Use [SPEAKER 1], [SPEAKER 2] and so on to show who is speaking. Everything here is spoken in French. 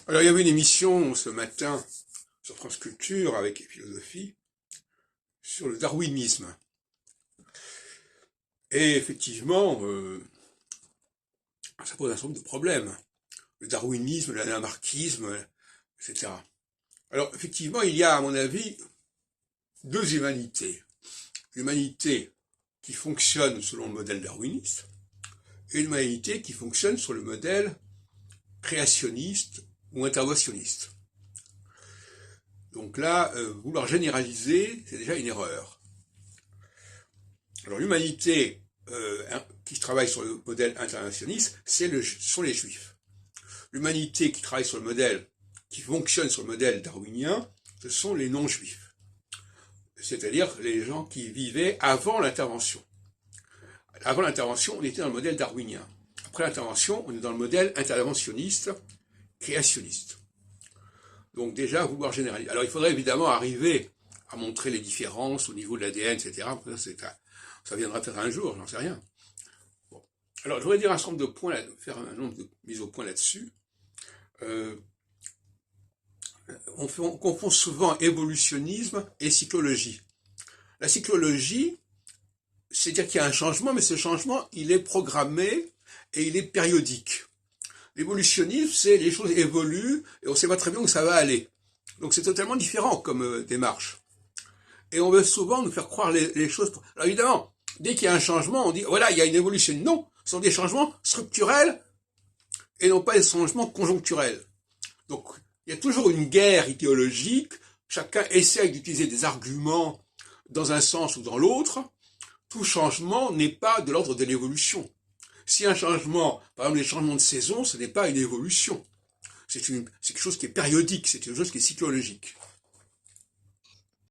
[SPEAKER 1] Alors, il y avait une émission ce matin sur France Culture avec Philosophie sur le darwinisme. Et effectivement, ça pose un certain nombre de problèmes. Le darwinisme, le lamarckisme, etc. Alors, effectivement, il y a, à mon avis, deux humanités. L'humanité qui fonctionne selon le modèle darwiniste et l'humanité qui fonctionne sur le modèle créationniste ou interventionniste. Donc là, vouloir généraliser, c'est déjà une erreur. Alors l'humanité qui travaille sur le modèle interventionniste, sont les juifs. L'humanité qui travaille sur le modèle, qui fonctionne sur le modèle darwinien, ce sont les non-juifs. C'est-à-dire les gens qui vivaient avant l'intervention. Avant l'intervention, on était dans le modèle darwinien. Après l'intervention, on est dans le modèle interventionniste, créationniste. Donc déjà, vouloir généraliser. Alors il faudrait évidemment arriver à montrer les différences au niveau de l'ADN, etc. Ça viendra peut-être un jour, j'en sais rien. Bon. Alors je voudrais dire un certain nombre de points, faire un nombre de mises au point là-dessus. On confond souvent évolutionnisme et cyclologie. La cyclologie, c'est-à-dire qu'il y a un changement, mais ce changement, il est programmé et il est périodique. L'évolutionnisme, c'est les choses évoluent et on ne sait pas très bien où ça va aller. Donc c'est totalement différent comme démarche. Et on veut souvent nous faire croire les choses. Alors évidemment, dès qu'il y a un changement, on dit voilà, il y a une évolution. Non, ce sont des changements structurels et non pas des changements conjoncturels. Donc il y a toujours une guerre idéologique. Chacun essaye d'utiliser des arguments dans un sens ou dans l'autre. Tout changement n'est pas de l'ordre de l'évolution. Si un changement, par exemple les changements de saison, ce n'est pas une évolution. C'est quelque chose qui est périodique, c'est quelque chose qui est cyclologique.